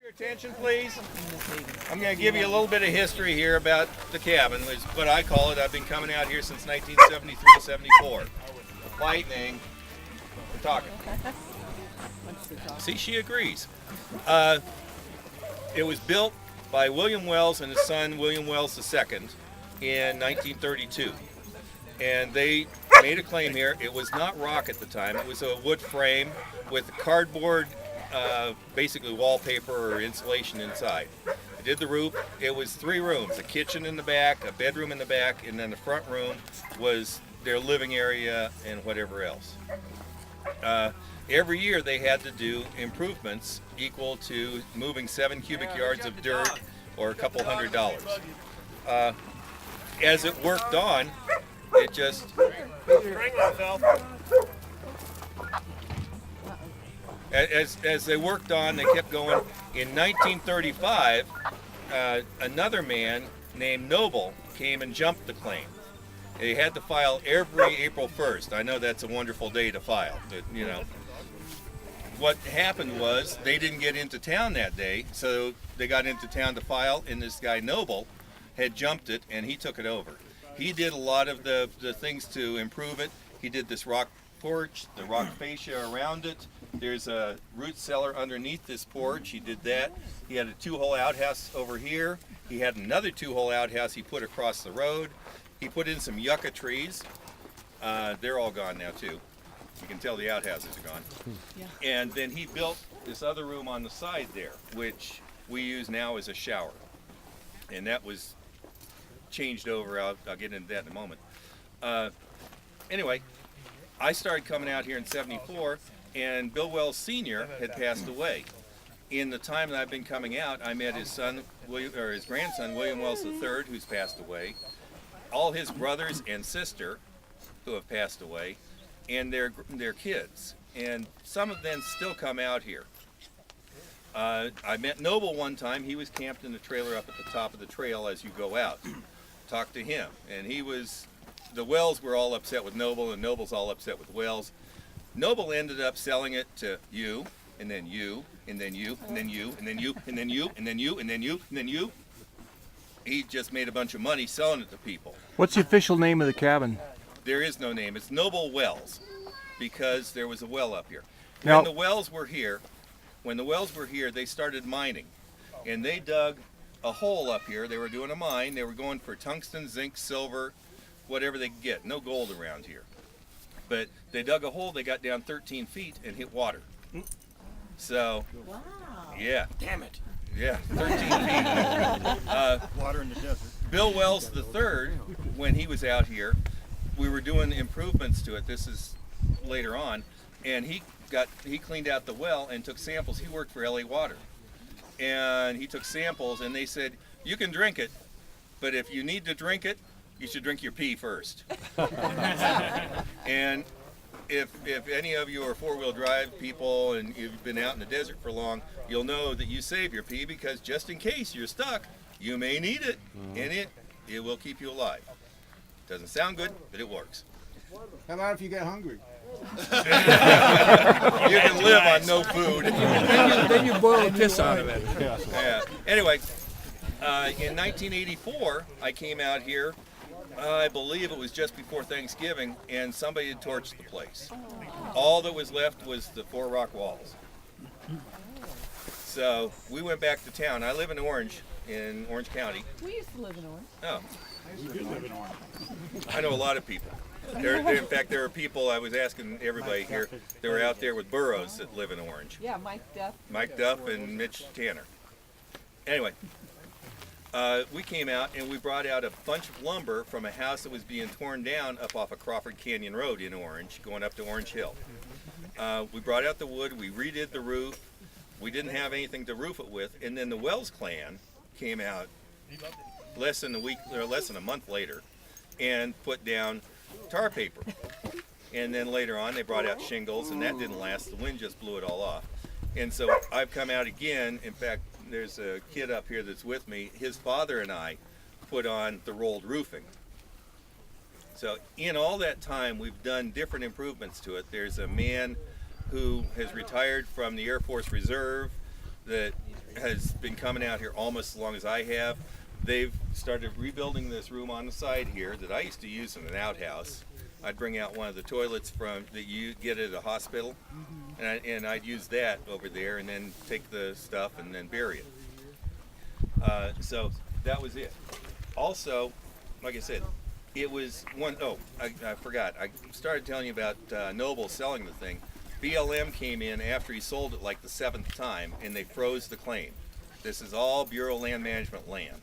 Your attention, please. I'm going to give you a little bit of history here about the cabin, which is what I call it. I've been coming out here since 1973-74. Lightning. We're talking. See, she agrees. It was built by William Wells and his son, William Wells II, in 1932. And they made a claim here. It was not rock at the time. It was a wood frame with cardboard, basically wallpaper or insulation inside. They did the roof. It was 3 rooms, a kitchen in the back, a bedroom in the back, and then the front room was their living area and whatever else. Every year they had to do improvements equal to moving 7 cubic yards of dirt or a couple $100. As it worked on, it just... As they worked on, they kept going. In 1935, another man named Noble came and jumped the claim. They had to file every April 1st. I know that's a wonderful day to file, but you know. What happened was they didn't get into town that day, so they got into town to file, and this guy Noble had jumped it, and he took it over. He did a lot of the things to improve it. He did this rock porch, the rock fascia around it. There's a root cellar underneath this porch. He did that. He had a 2-hole outhouse over here. He had another 2-hole outhouse he put across the road. He put in some yucca trees. They're all gone now too. You can tell the outhouses are gone. Yeah. And then he built this other room on the side there, which we use now as a shower. And that was changed over. I'll get into that in a moment. Anyway, I started coming out here in '74, and Bill Wells Sr. had passed away. In the time that I've been coming out, I met his son, his grandson, William Wells III, who's passed away, all his brothers and sister, who have passed away, and their kids. And some of them still come out here. I met Noble one time. He was camped in the trailer up at the top of the trail as you go out. Talked to him, and the Wells were all upset with Noble, and Noble's all upset with Wells. Noble ended up selling it to you, and then you, and then you, and then you, and then you, and then you, and then you, and then you, and then you. He just made a bunch of money selling it to people. What's the official name of the cabin? There is no name. It's Noble Wells, because there was a well up here. Now, when the Wells were here, they started mining, and they dug a hole up here. They were doing a mine. They were going for tungsten, zinc, silver, whatever they could get. No gold around here. But they dug a hole, they got down 13 feet and hit water. So, wow. Yeah. Damn it. Yeah, 13 feet. Water in the desert. Bill Wells III, when he was out here, we were doing improvements to it. This is later on. And he cleaned out the well and took samples. He worked for LA Water. And he took samples, and they said, you can drink it, but if you need to drink it, you should drink your pee first. And if any of you are 4-wheel drive people and you've been out in the desert for long, you'll know that you save your pee, because just in case you're stuck, you may need it, and it will keep you alive. Doesn't sound good, but it works. How about if you get hungry? You can live on no food. Then you boil the piss out of it. Yeah. Anyway, in 1984, I came out here. I believe it was just before Thanksgiving, and somebody had torched the place. All that was left was the 4 rock walls. So we went back to town. I live in Orange County. We used to live in Orange. Oh. We do live in Orange. I know a lot of people. In fact, there are people, I was asking everybody here, that were out there with burros that live in Orange. Yeah, Mike Duff. Mike Duff and Mitch Tanner. Anyway, we came out and we brought out a bunch of lumber from a house that was being torn down up off of Crawford Canyon Road in Orange, going up to Orange Hill. We brought out the wood, we redid the roof. We didn't have anything to roof it with, and then the Wells clan came out less than a month later and put down tar paper. And then later on they brought out shingles, and that didn't last. The wind just blew it all off. And so I've come out again. In fact, there's a kid up here that's with me. His father and I put on the rolled roofing. So in all that time, we've done different improvements to it. There's a man who has retired from the Air Force Reserve that has been coming out here almost as long as I have. They've started rebuilding this room on the side here that I used to use in an outhouse. I'd bring out one of the toilets from that you get at a hospital, and I'd use that over there, and then take the stuff and then bury it. So that was it. Also, like I said, it was one. Oh, I forgot. I started telling you about Noble selling the thing. BLM came in after he sold it like the 7th time, and they froze the claim. This is all Bureau of Land Management land.